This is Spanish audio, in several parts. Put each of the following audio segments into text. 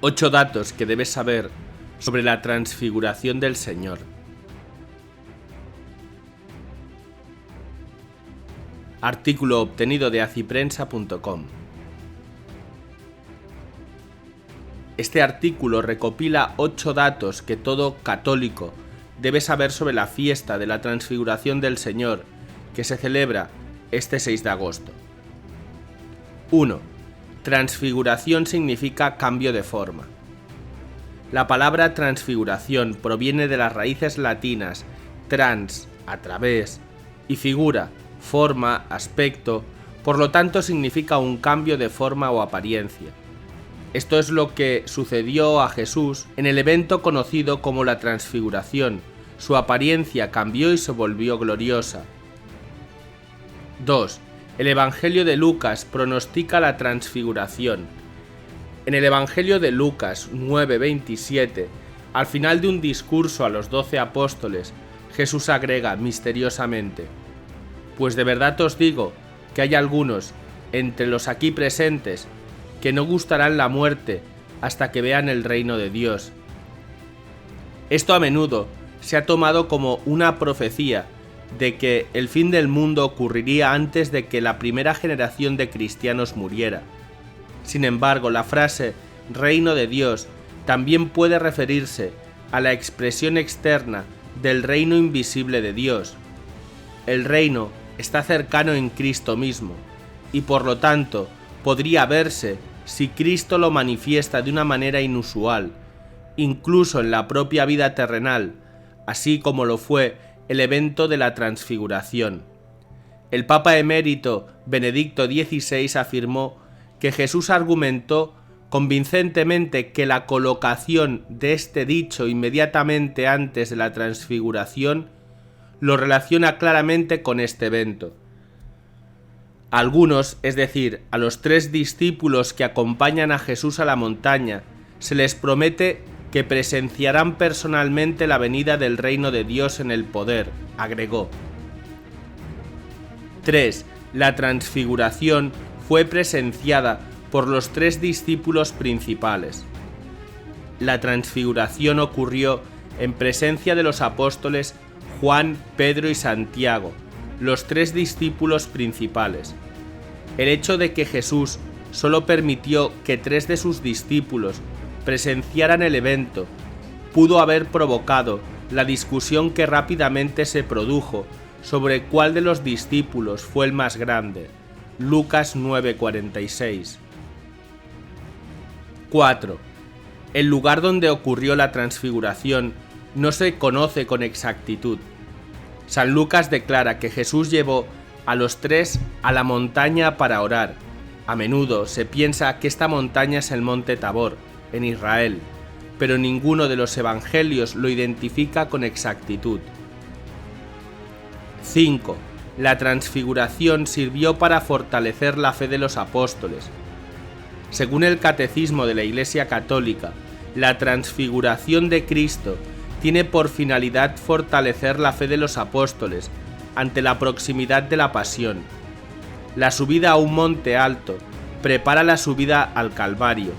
8 datos que debes saber sobre la transfiguración del Señor. Artículo obtenido de aciprensa.com. Este artículo recopila 8 datos que todo católico debe saber sobre la fiesta de la transfiguración del Señor, que se celebra este 6 de agosto. 1. Transfiguración significa cambio de forma. La palabra transfiguración proviene de las raíces latinas trans, a través, y figura, forma, aspecto, por lo tanto significa un cambio de forma o apariencia. Esto es lo que sucedió a Jesús en el evento conocido como la transfiguración. Su apariencia cambió y se volvió gloriosa. 2. El Evangelio de Lucas pronostica la transfiguración. En el Evangelio de Lucas 9:27, al final de un discurso a los 12 apóstoles, Jesús agrega misteriosamente: «Pues de verdad os digo que hay algunos entre los aquí presentes que no gustarán la muerte hasta que vean el reino de Dios». Esto a menudo se ha tomado como una profecía de que el fin del mundo ocurriría antes de que la primera generación de cristianos muriera. Sin embargo, la frase reino de Dios también puede referirse a la expresión externa del reino invisible de Dios. El reino está cercano en Cristo mismo y por lo tanto podría verse si Cristo lo manifiesta de una manera inusual, incluso en la propia vida terrenal, así como lo fue el evento de la transfiguración. El Papa emérito Benedicto XVI afirmó que Jesús argumentó convincentemente que la colocación de este dicho inmediatamente antes de la transfiguración lo relaciona claramente con este evento. A algunos, es decir, a los 3 discípulos que acompañan a Jesús a la montaña, se les promete que presenciarán personalmente la venida del reino de Dios en el poder, agregó. 3. La transfiguración fue presenciada por los 3 discípulos principales. La transfiguración ocurrió en presencia de los apóstoles Juan, Pedro y Santiago, los 3 discípulos principales. El hecho de que Jesús solo permitió que 3 de sus discípulos presenciaran el evento pudo haber provocado la discusión que rápidamente se produjo sobre cuál de los discípulos fue el más grande. Lucas 9:46. 4. El lugar donde ocurrió la transfiguración no se conoce con exactitud. San Lucas declara que Jesús llevó a los 3 a la montaña para orar. A menudo se piensa que esta montaña es el monte Tabor, en Israel, pero ninguno de los evangelios lo identifica con exactitud. 5. La transfiguración sirvió para fortalecer la fe de los apóstoles. Según el Catecismo de la Iglesia Católica, la transfiguración de Cristo tiene por finalidad fortalecer la fe de los apóstoles ante la proximidad de la pasión. La subida a un monte alto prepara la subida al Calvario.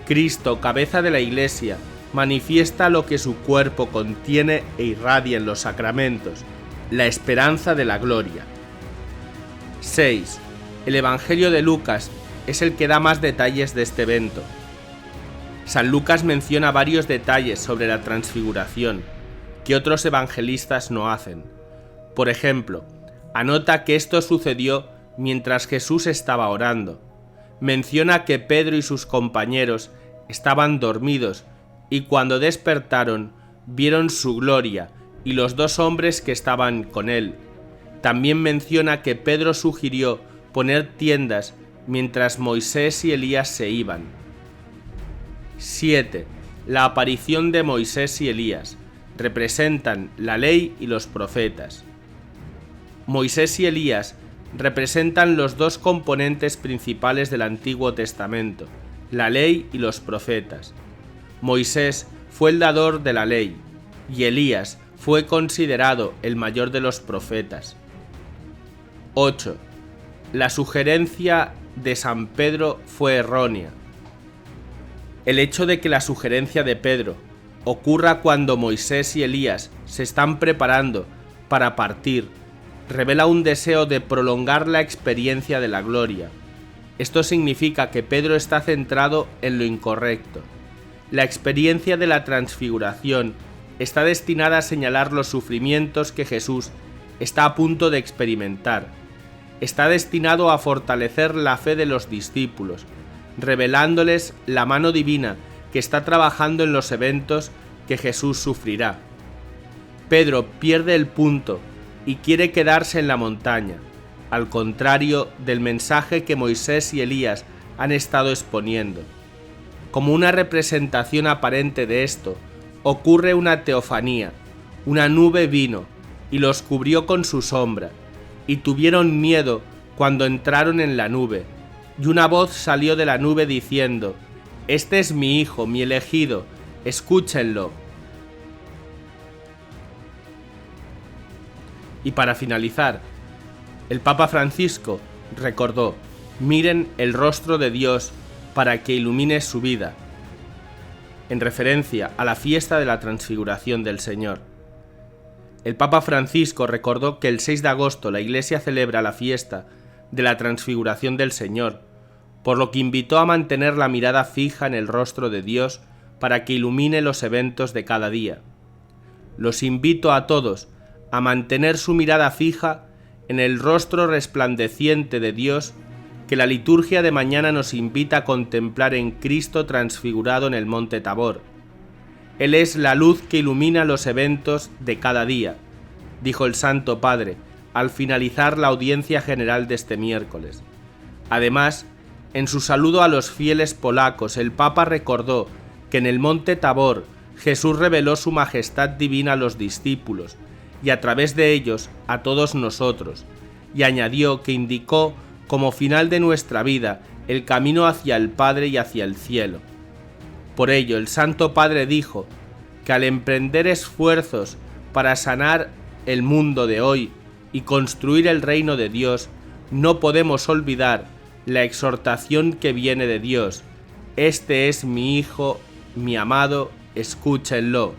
Cristo, cabeza de la Iglesia, manifiesta lo que su cuerpo contiene e irradia en los sacramentos, la esperanza de la gloria. 6. El Evangelio de Lucas es el que da más detalles de este evento. San Lucas menciona varios detalles sobre la transfiguración que otros evangelistas no hacen. Por ejemplo, anota que esto sucedió mientras Jesús estaba orando. Menciona que Pedro y sus compañeros estaban dormidos y cuando despertaron vieron su gloria y los 2 hombres que estaban con él. También menciona que Pedro sugirió poner tiendas mientras Moisés y Elías se iban. 7. La aparición de Moisés y Elías representan la ley y los profetas. Moisés y Elías representan los 2 componentes principales del Antiguo Testamento, la ley y los profetas. Moisés fue el dador de la ley y Elías fue considerado el mayor de los profetas. 8. La sugerencia de San Pedro fue errónea. El hecho de que la sugerencia de Pedro ocurra cuando Moisés y Elías se están preparando para partir revela un deseo de prolongar la experiencia de la gloria. Esto significa que Pedro está centrado en lo incorrecto. La experiencia de la transfiguración está destinada a señalar los sufrimientos que Jesús está a punto de experimentar. Está destinado a fortalecer la fe de los discípulos, revelándoles la mano divina que está trabajando en los eventos que Jesús sufrirá. Pedro pierde el punto y quiere quedarse en la montaña, al contrario del mensaje que Moisés y Elías han estado exponiendo. Como una representación aparente de esto, ocurre una teofanía. Una nube vino y los cubrió con su sombra, y tuvieron miedo cuando entraron en la nube, y una voz salió de la nube diciendo: «Este es mi Hijo, mi elegido, escúchenlo». Y para finalizar, el Papa Francisco recordó: «Miren el rostro de Dios para que ilumine su vida», en referencia a la fiesta de la Transfiguración del Señor. El Papa Francisco recordó que el 6 de agosto la Iglesia celebra la fiesta de la Transfiguración del Señor, por lo que invitó a mantener la mirada fija en el rostro de Dios para que ilumine los eventos de cada día. Los invito a todos a mantener su mirada fija en el rostro resplandeciente de Dios que la liturgia de mañana nos invita a contemplar en Cristo transfigurado en el monte Tabor. Él es la luz que ilumina los eventos de cada día, dijo el Santo Padre al finalizar la audiencia general de este miércoles. Además, en su saludo a los fieles polacos, el Papa recordó que en el monte Tabor Jesús reveló su majestad divina a los discípulos y a través de ellos a todos nosotros, y añadió que indicó como final de nuestra vida el camino hacia el Padre y hacia el cielo. Por ello, el Santo Padre dijo que al emprender esfuerzos para sanar el mundo de hoy y construir el reino de Dios, no podemos olvidar la exhortación que viene de Dios: «Este es mi Hijo, mi amado, escúchenlo».